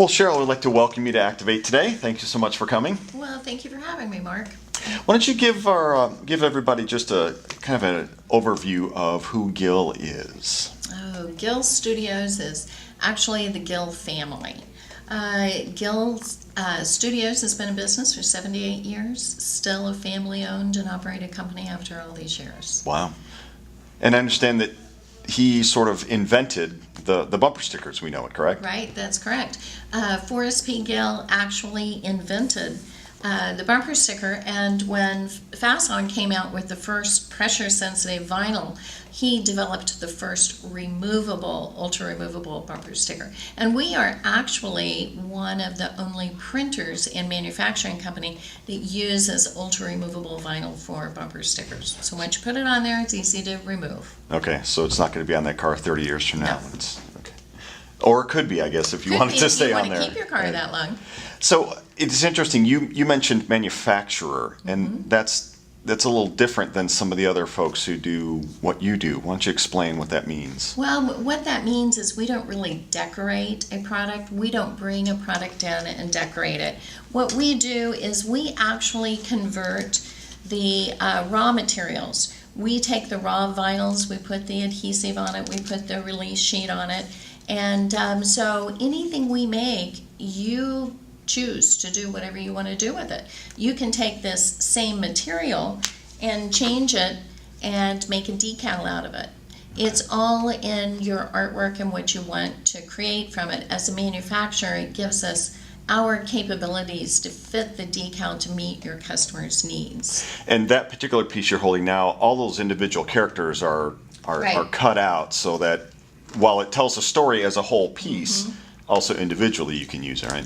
Well, Cheryl, I'd like to welcome you to Activate today. Thank you so much for coming. Well, thank you for having me, Mark. Why don't you give everybody just a kind of an overview of who Gill is? Oh, Gill Studios is actually the Gill family. Gill Studios has been in business for 78 years, still a family-owned and operated company after all these years. Wow. And I understand that he sort of invented the bumper stickers, we know it, correct? Right, that's correct. Forrest P. Gill actually invented the bumper sticker, and when Fason came out with the first pressure-sensitive vinyl, he developed the first ultra-removable bumper sticker. And we are actually one of the only printers and manufacturing company that uses ultra-removable vinyl for bumper stickers. So once you put it on there, it's easy to remove. Okay, so it's not going to be on that car 30 years from now. No. Okay. Or it could be, I guess, if you wanted to stay on there. If you want to keep your car Right. that long. So it's interesting. You mentioned manufacturer, and that's a little different than some of the other folks who do what you do. Why don't you explain what that means? Well, what that means is we don't really decorate a product. We don't bring a product in and decorate it. What we do is we actually convert the raw materials. We take the raw vinyls, we put the adhesive on it, we put the release sheet on it, and so anything we make, you choose to do whatever you want to do with it. You can take this same material and change it and make a decal out of it. It's all in your artwork and what you want to create from it. As a manufacturer, it gives us our capabilities to fit the decal to meet your customer's needs. And that particular piece you're holding now, all those individual characters are Right. cut out so that while it tells a story as a whole piece, also individually you can use it, right?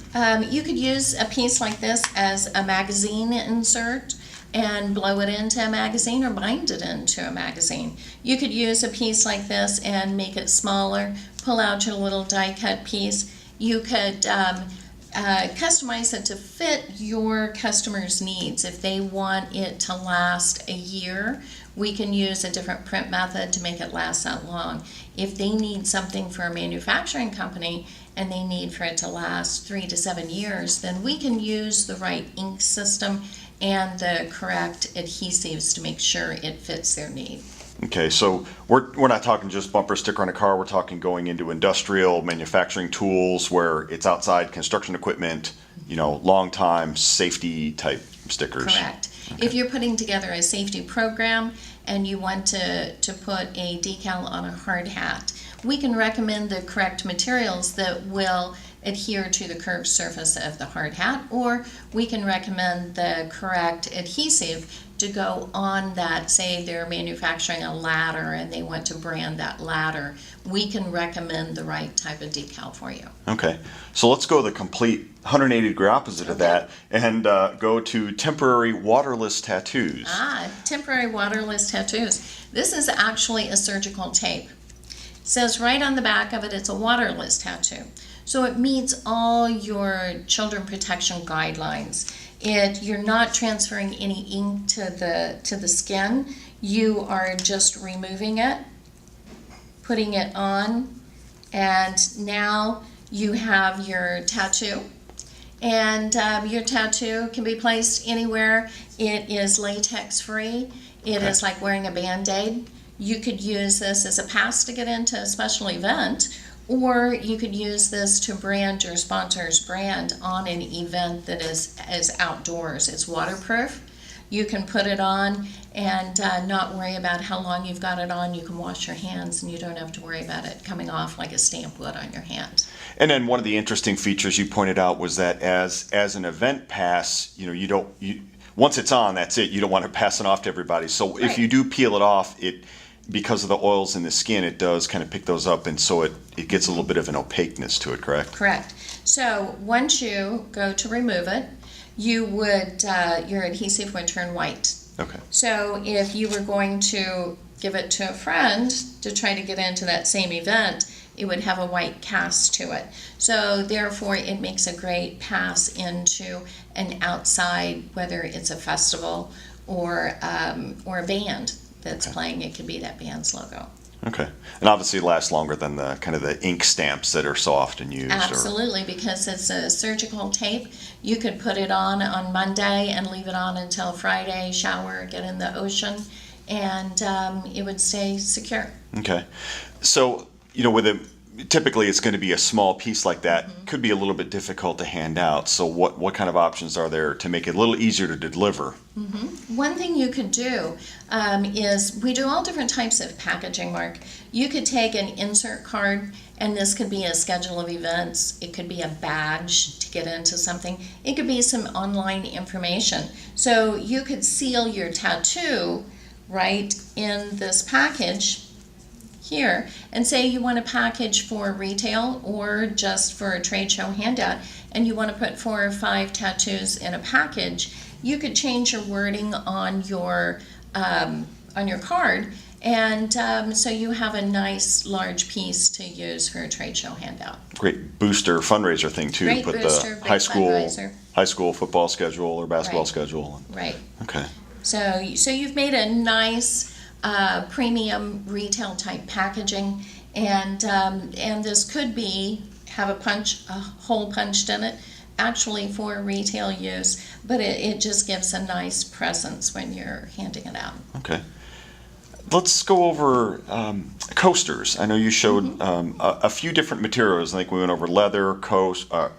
You could use a piece like this as a magazine insert and blow it into a magazine or bind it into a magazine. You could use a piece like this and make it smaller, pull out your little die cut piece. You could customize it to fit your customer's needs. If they want it to last a year, we can use a different print method to make it last that long. If they need something for a manufacturing company and they need for it to last 3 to 7 years, then we can use the right ink system and the correct adhesives to make sure it fits their need. Okay, so we're not talking just bumper sticker on a car. We're talking going into industrial manufacturing tools where it's outside construction equipment, long time safety type stickers. Correct. If you're putting together a safety program and you want to put a decal on a hard hat, we can recommend the correct materials that will adhere to the curved surface of the hard hat, or we can recommend the correct adhesive to go on that. Say they're manufacturing a ladder and they want to brand that ladder, we can recommend the right type of decal for you. Okay, so let's go the complete 180-degree opposite of that and go to temporary waterless tattoos. Temporary waterless tattoos. This is actually a surgical tape. It says right on the back of it, it's a waterless tattoo. So it meets all your children protection guidelines. You're not transferring any ink to the skin. You are just removing it, putting it on, and now you have your tattoo. And your tattoo can be placed anywhere. It is latex free. It is like wearing a Band-Aid. You could use this as a pass to get into a special event, or you could use this to brand your sponsor's brand on an event that is outdoors. It's waterproof. You can put it on and not worry about how long you've got it on. You can wash your hands and you don't have to worry about it coming off like a stamp would on your hand. And then one of the interesting features you pointed out was that as an event pass, once it's on, that's it. You don't want to pass it off to everybody. So if you do peel it off, because of the oils in the skin, it does kind of pick those up, and so it gets a little bit of an opaqueness to it, correct? Correct. So once you go to remove it, you would your adhesive would turn white. Okay. So if you were going to give it to a friend to try to get into that same event, it would have a white cast to it. So therefore, it makes a great pass into an outside, whether it's a festival or a band that's playing. It could be that band's logo. Okay. And obviously it lasts longer than the kind of the ink stamps that are so often used. Absolutely, because it's a surgical tape. You could put it on Monday and leave it on until Friday, shower, get in the ocean, and it would stay secure. Okay. So, typically it's going to be a small piece like that. Could be a little bit difficult to hand out. So what kind of options are there to make it a little easier to deliver? One thing you could do is we do all different types of packaging, Mark. You could take an insert card, and this could be a schedule of events. It could be a badge to get into something. It could be some online information. So you could seal your tattoo right in this package here and say you want a package for retail or just for a trade show handout, and you want to put 4 or 5 tattoos in a package. You could change your wording on your card, and so you have a nice large piece to use for a trade show handout. Great booster fundraiser thing too. Great Put booster, the great fundraiser. high school football schedule or basketball Right. schedule. Right. Okay. So you've made a nice premium retail type packaging, and this could be have a hole punched in it, actually for retail use, but it just gives a nice presence when you're handing it out. Okay. Let's go over coasters. I know you showed a few different materials. I think we went over leather,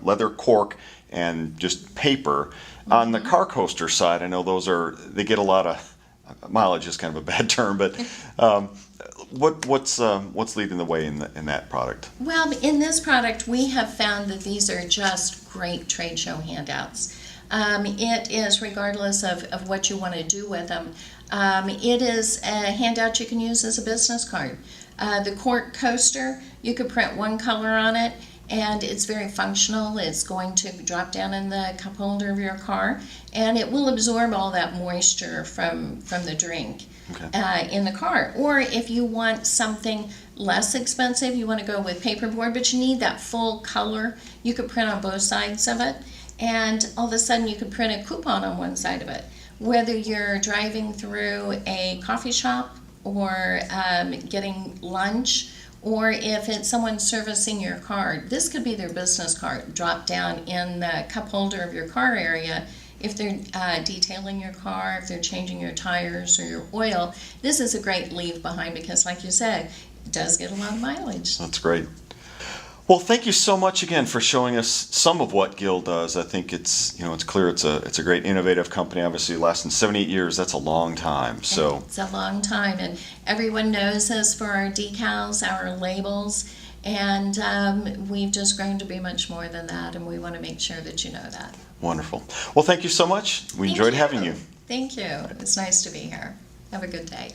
leather, cork, and just paper. On the car coaster side, I know they get a lot of mileage is kind of a bad term, but what's leading the way in that product? Well, in this product, we have found that these are just great trade show handouts. It is regardless of what you want to do with them. It is a handout you can use as a business card. The cork coaster, you could print one color on it, and it's very functional. It's going to drop down in the cup holder of your car, and it will absorb all that moisture from the drink in the car. Or if you want something less expensive, you want to go with paperboard, but you need that full color, you could print on both sides of it, and all of a sudden you could print a coupon on one side of it. Whether you're driving through a coffee shop or getting lunch, or if it's someone servicing your car, this could be their business card. Drop down in the cup holder of your car area. If they're detailing your car, if they're changing your tires or your oil, this is a great leave behind because, like you said, it does get a lot of mileage. That's great. Well, thank you so much again for showing us some of what Gill does. I think it's clear it's a great innovative company. Obviously, less than 78 years, that's a long time. So it's a long time, and everyone knows us for our decals, our labels, and we've just grown to be much more than that, and we want to make sure that you know that. wonderful. Well, thank you so much. We enjoyed having you. Thank you. It's nice to be here. Have a good day.